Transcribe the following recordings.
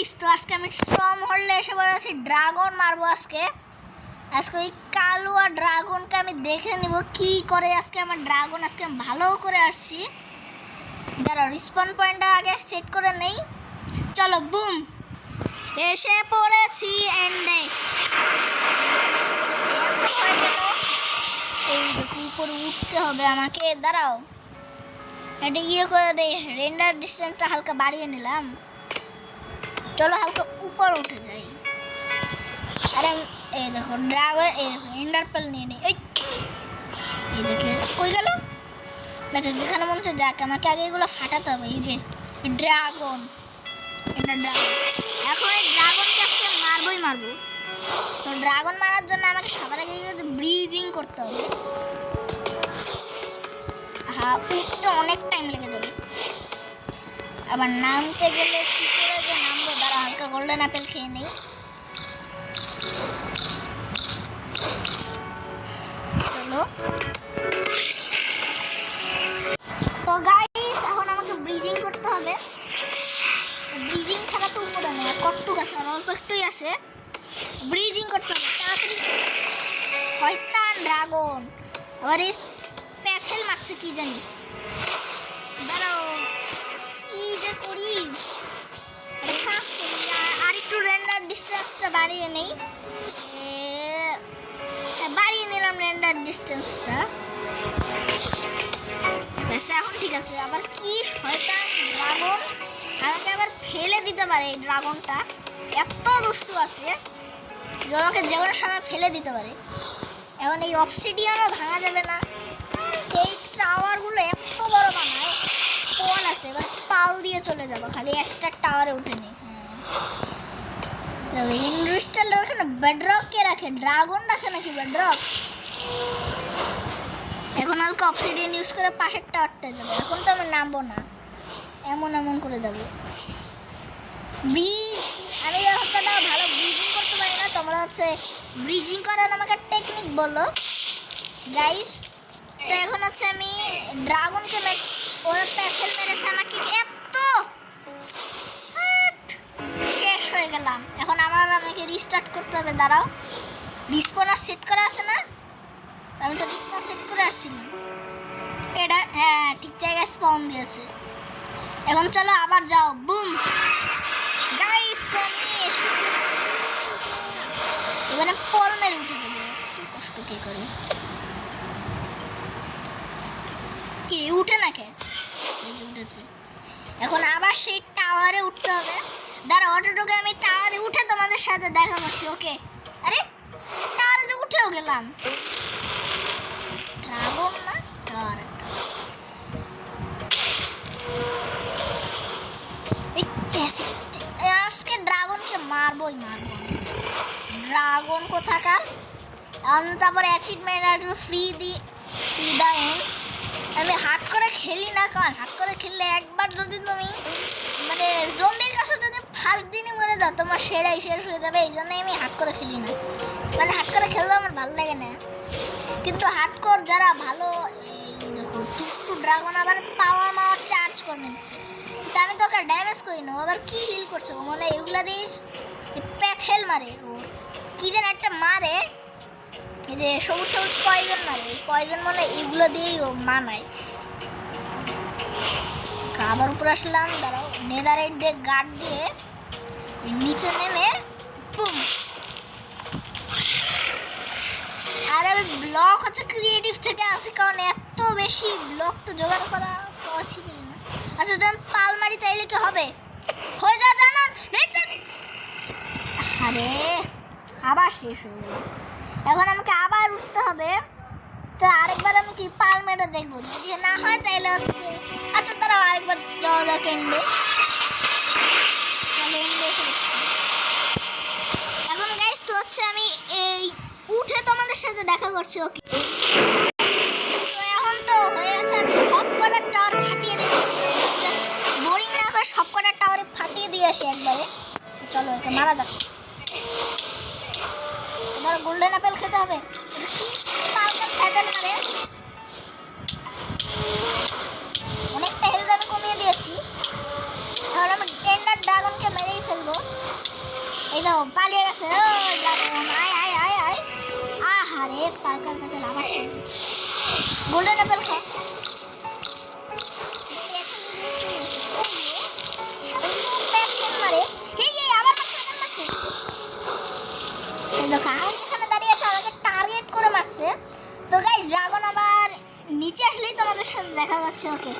Guys, তো আজকে আমি স্ট্রং হোল্ডে এসে পড়েছি, ড্রাগন মারবো আজকে ওই কালুয়া ড্রাগনকে আমি দেখে নিব কি করে। আজকে আমার ড্রাগন আজকে আমি ভালো করে আসছি। দাঁড়াও, রিসপন পয়েন্টটা আগে সেট করে নেই। চলো, বুম, এসে পড়েছি এন্ডে। এই দেখো, উপরে উঠতে হবে আমাকে। দাঁড়াও, এটা ইয়ে করে দেই, রেন্ডার ডিস্টেন্সটা হালকা বাড়িয়ে নিলাম। চলো হালকা উপর উঠে যাই। আরে এই দেখো ড্রাগন, এই দেখো এন্ডার পেল নিয়ে নিই। এই দেখে কই গেল? আচ্ছা, যেখানে মন চায় যাক, আমাকে আগে এগুলো ফাটাতে হবে। এই যে ড্রাগন, এটা ড্রাগন। এখন এই ড্রাগনকে আজকে মারবই মারবো। তো ড্রাগন মারার জন্য আমাকে সবার আগে ব্রিজিং করতে হবে। হ্যাঁ, উঠতে অনেক টাইম লেগে যাবে। আবার নামতে গেলে কি করে যে নামবো? দাঁড়া, হালকা গোল্ডেন অ্যাপেল খেয়ে নেই। চলো, তো গাইস এখন আমাকে ব্রিজিং করতে হবে। ব্রিজিং ছাড়া তো উপরে নেই, কটটুক আছে, আর অল্প একটুই আছে। ব্রিজিং করতে হবে তাড়াতাড়ি। শয়তান ড্রাগন আবার এই প্যাথেল মারছে কি জানি। দাঁড়াও, কি যে করি, আর একটু রেন্ডার ডিস্টেন্সটা বাড়িয়ে নেই। বাড়িয়ে নিলাম রেন্ডার ডিস্টেন্সটা। ব্যাস, এখন ঠিক আছে। আবার কি শয়তান ড্রাগন আমাকে আবার ফেলে দিতে পারে। এই ড্রাগনটা এত দুষ্টু আছে যে আমাকে যে কোনো সময় ফেলে দিতে পারে। এখন এই অবসিডিয়ানও ভাঙা যাবে না। এই টাওয়ারগুলো এত বড় বানায়, কোন আছে, এবার পাল দিয়ে চলে যাবো। খালি একটা টাওয়ারে উঠে নি। ইন্ডাস্ট্রিয়াল ওখানে বেডরক কে রাখে? ড্রাগন রাখে নাকি বেডরক? এখন হালকা অবসিডিয়ান ইউজ করে পাশের টাওয়ারটা যাবো। এখন তো আমি নামবো না, এমন এমন করে যাবো। ব্রিজ, আমি অতটা ভালো ব্রিজিং করতে পারি না। তোমরা হচ্ছে ব্রিজিং করার আমাকে টেকনিক বলো গাইস। তো এখন হচ্ছে আমি ড্রাগনকে ওরা প্যাথেল মেরেছে আমাকে, এত শেষ হয়ে গেলাম। এখন আমাকে রিস্টার্ট করতে হবে। দাঁড়াও, রিস্পনার সেট করা আছে না? আমি তো রিস্পন সেট করে আসছিলাম। এটা হ্যাঁ, ঠিক জায়গায় স্পন দিয়েছে। এখন চলো আবার যাও, বুম গাইস। তো আমি এবারে পরমের উঠে যাবো। একটু কষ্ট কি করে, কি উঠে না কে? উঠেছে। এখন আবার সেই টাওয়ারে উঠতে হবে। দাঁড়া, অটোটোকে আমি টাওয়ারে উঠে তোমাদের সাথে দেখা করছি। ওকে, আরে টাওয়ারে যে উঠেও গেলাম। ড্রাগন না টাওয়ার, আজকে ড্রাগনকে মারবই মারবো। ড্রাগন কোথাকার। তারপরে অ্যাচিভমেন্ট ফ্রি দেয়। আমি হাট করে খেলি না, কারণ হাট করে খেললে একবার যদি তুমি মানে জম্বির কাছে যদি ফার্স্ট দিনই মরে যাও, তোমার সেরাই শেষ হয়ে যাবে। এই জন্যই আমি হাট করে খেলি না। মানে হাট করে খেললেও আমার ভালো লাগে না। কিন্তু হাটকোর যারা ভালো, দেখো টুকটু ড্রাগন আবার পাওয়ার চার্জ করে নিচ্ছে। কিন্তু আমি তো ওকে ড্যামেজ করি না। আবার কি হিল করছে ও, মানে এগুলা দিয়ে প্যাথেল মারে। ও কি যেন একটা মারে, এই যে সবুজ সবুজ পয়জন মারে। এই পয়জন মানে এগুলো দিয়েই ও মানায়। আবার উপরে আসলাম। দাঁড়াও, নেদারাইট দিয়ে গার্ড দিয়ে নিচে নেমে বুম। আর আমি ব্লক হচ্ছে ক্রিয়েটিভ থেকে আসি, কারণ এত বেশি ব্লক তো জোগাড় করা পসিবল না। আচ্ছা, তুমি পাল মারি তাইলে কি হবে? হয়ে যা জানান। আরে আবার শেষ হয়ে গেল। এখন আমাকে আবার উঠতে হবে। তো আরেকবার আমি কি পাল মেরে দেখবো, যদি না হয় তাইলে হচ্ছে। আচ্ছা তারা আরেকবার যাওয়া যাক এন্ডে। এখন গাইস তো হচ্ছে আমি এই উঠে তোমাদের সাথে দেখা করছি। ওকে, তো এখন তো হয়ে গেছে। আমি সব কটা টাওয়ার ফাটিয়ে দিয়েছি। বোরিং না করে সব কটা টাওয়ারে ফাটিয়ে দিয়ে আসি একবারে। চলো একে মারা যাক। এবার গোল্ডেন অ্যাপেল খেতে হবে। অনেকটা হেলথ আমি কমিয়ে দিয়েছি। তাহলে আমি এন্ডার ড্রাগনকে মেরেই ফেলবো। পালিয়ে গেছে। ও ড্রাগন আয় আয় আয় আয়। আহারে পার্কার কাছে আবার ছেড়ে দিয়েছে। গোল্ডেন অ্যাপেল খা। টার্গেট করে মারছে। তো গাইস ড্রাগন আবার নিচে আসলেই তোমাদের সাথে দেখা যাচ্ছে। ওকে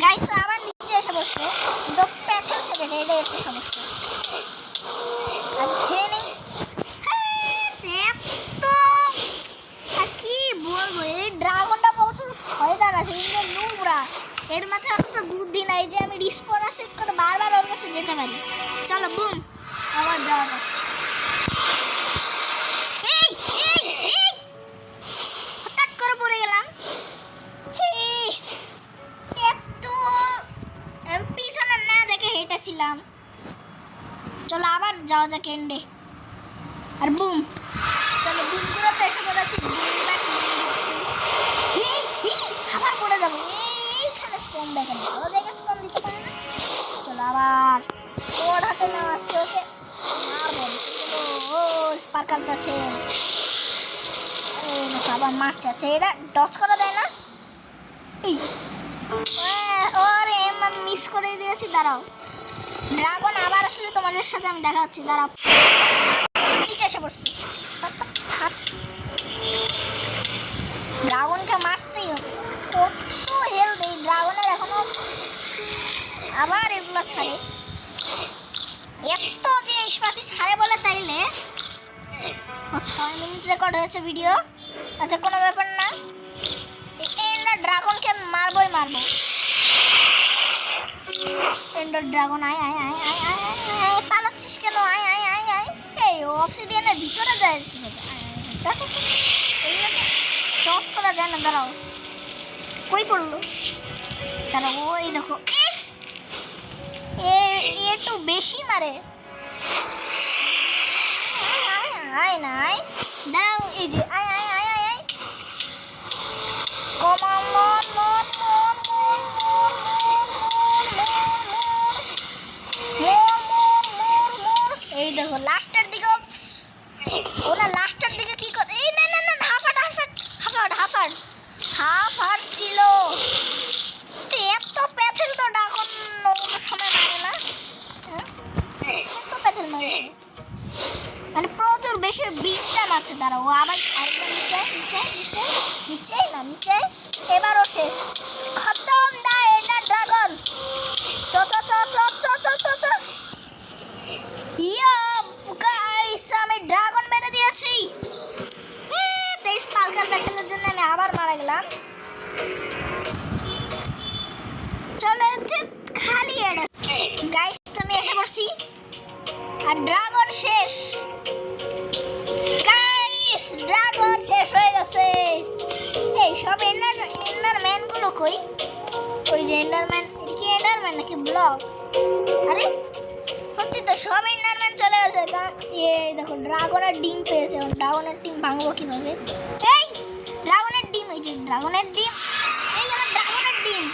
গাইস আবার নিচে এসে বসলো, তো প্যাথেল ছেড়ে এটাই হচ্ছে সমস্যা। আর খেয়ে নেই। তো আর কি বলবো, এই ড্রাগনটা প্রচুর শয়তান আছে, কিন্তু নোংরা। এর মাথায় একটা বুদ্ধি নাই যে আমি রিস্পন্স সেট করে বারবার ওর কাছে যেতে পারি। চলো বুম, আবার যাওয়া যাক। এই এই এই হঠাৎ করে পড়ে গেলাম। এত পিছনে না দেখে হেঁটেছিলাম। চলো আবার যাওয়া যাক এন্ডে। আর বুম, চলো বুম করে তো এসে পড়েছি। আবার পড়ে যাবো। এইখানে স্পন দেখেন, ভালো জায়গায় স্পন দিতে পারে না। চলো আবার সোড হাতে না আসতে হচ্ছে। ও স্পার্কালটা আছে, আবার মারছে। আচ্ছা এটা ডচ করা দেয় না। ওর এম আমি মিস করে দিয়েছি। দাঁড়াও ড্রাগন আবার আসলে তোমাদের সাথে আমি দেখা হচ্ছি। দাঁড়াও নিচে এসে পড়ছি। ড্রাগনকে মারতেই হবে। কত হেলথ এই ড্রাগনের এখনো। আবার এগুলো ছাড়ে, এত জিনিসপাতি ছাড়ে বলে তাইলে। ও 6 মিনিট রেকর্ড হয়েছে ভিডিও। আচ্ছা কোনো ব্যাপার না, এন্ডার ড্রাগনকে মারবই মারবো। এন্ডার ড্রাগন আয় আয় আয় আয় আয় আয়। পালাচ্ছিস কেন? আয় আয় আয় আয়। এই অবসিডিয়ানের ভিতরে যায় কীভাবে? যা যা যা, টচ করা যায় না। দাঁড়াও কই পড়লো? দাঁড়াও ওই দেখো, একটু বেশি মারে। আয় না আয়, দাঁড়াও এই যে আয় আয় আয় আয় আয়। কমান মন মন মন মন মন এই দেখো লাস্টের দিকে। ওরা লাস্টের দিকে কি করে? এই না না না, হাফাট হাফাট হাফাট হাফাট হাফাট ছিল। এত প্যাথেল তো ডাকন সময় মারে না। এত প্যাথেল মারে মানে প্রচুর বেশি বিটটা মারছে। দাঁড়া ও আবার আরেকবার নিচে নিচে নিচে নিচে না নিচে। এবারও শেষ, খতম দা এটা ড্রাগন। চ চ চ চ চ চ চ চ। ইয়া গাইস আমি ড্রাগন মেরে দিয়েছি। 23 পালকার দেখানোর জন্য আমি আবার মারা গেলাম। চলো খালি এটা গাইস, তুমি এসে পড়ছি আর ড্রাগন শেষ। গাইস ড্রাগন শেষ হয়ে গেছে। এই সব এন্ডারম্যান গুলো কই? ওই যে এন্ডারম্যান, এটা কি এন্ডারম্যান নাকি ব্লক? আরে সত্যি তো সব এন্ডারম্যান চলে গেছে। এই দেখো ড্রাগনের ডিম পেয়েছে। ড্রাগনের ডিম ভাঙবো কিভাবে? এই ড্রাগনের ডিম, এই যে ড্রাগনের ডিম, এই আমার ড্রাগনের ডিম।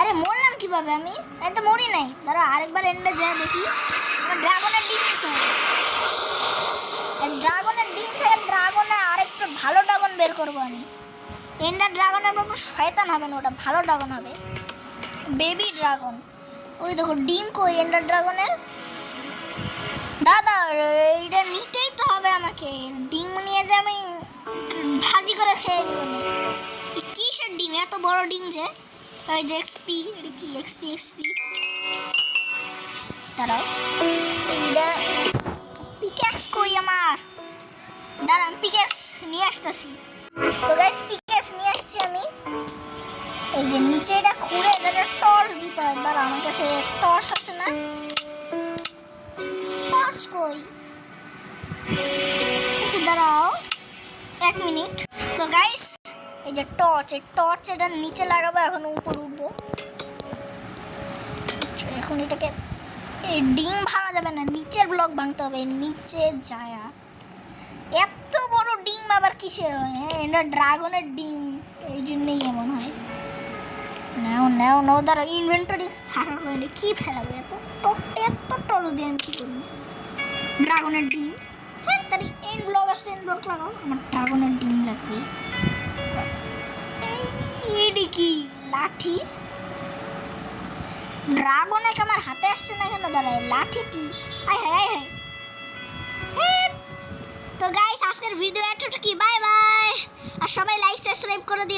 আরে মরলাম কিভাবে? আমি তো মরি নাই। ধরো আরেকবার এন্ডে যায় দেখি। আমার ড্রাগনের ডিম আছে। ড্রাগনের ডিম থেকে ড্রাগনে আরেকটা ভালো ড্রাগন বের করবো আমি। এন্ডার ড্রাগনের কোনো শয়তান হবে না, ওটা ভালো ড্রাগন হবে, বেবি ড্রাগন। ওই দেখো ডিম কই এন্ডার ড্রাগনের? দাদা এইটা নিতেই তো হবে আমাকে। ডিম নিয়ে যে আমি ভাজি করে খেয়ে নেব না। কিসের ডিম? এত বড় ডিম যে? ওই যে এক্সপি, এটা কি এক্সপি? এক্সপি দাঁড়াও, এইটা পিক্যাক্স কই আমার? দাঁড়ান পিক্যাক্স নিয়ে আসতেছি। তো গাইস পিক্যাক্স নিয়ে আসছি আমি। এই যে নিচে এটা খুঁড়ে এটা টর্চ দিতে হয়। দাঁড়া আমার কাছে টর্চ আছে না? টর্চ কই? দাঁড়াও 1 মিনিট। তো গাইস এই যে টর্চ, এই টর্চ এটা নিচে লাগাবো, এখন উপরে উঠবো। এখন এটাকে, এই ডিম ভাঙা যাবে না, নিচের ব্লক ভাঙতে হবে। নিচে যায়া এত বড় ডিম আবার কিসের হয়? হ্যাঁ এটা ড্রাগনের ডিম, এই জন্যই এমন হয়। নাও দাঁড়া, ইনভেন্টরি ফাঁকা করে নি। কী ফেলাবো এত টর্চ দিয়ে আমি কী করবো? ড্রাগনের ডিম। হ্যাঁ, তার এন্ড ব্লক আসছে, এন্ড ব্লক লাগাও। আমার ড্রাগনের ডিম লাগবে। এইডি কি লাঠি? ড্রাগন এক আমার হাতে আসছে না কেন? দাঁড়ায়, লাঠি কি? আয় হায়। তো গাইস, আজকের ভিডিও এতটুকুই। Bye bye. আর সবাই লাইক সাবস্ক্রাইব করে দিও।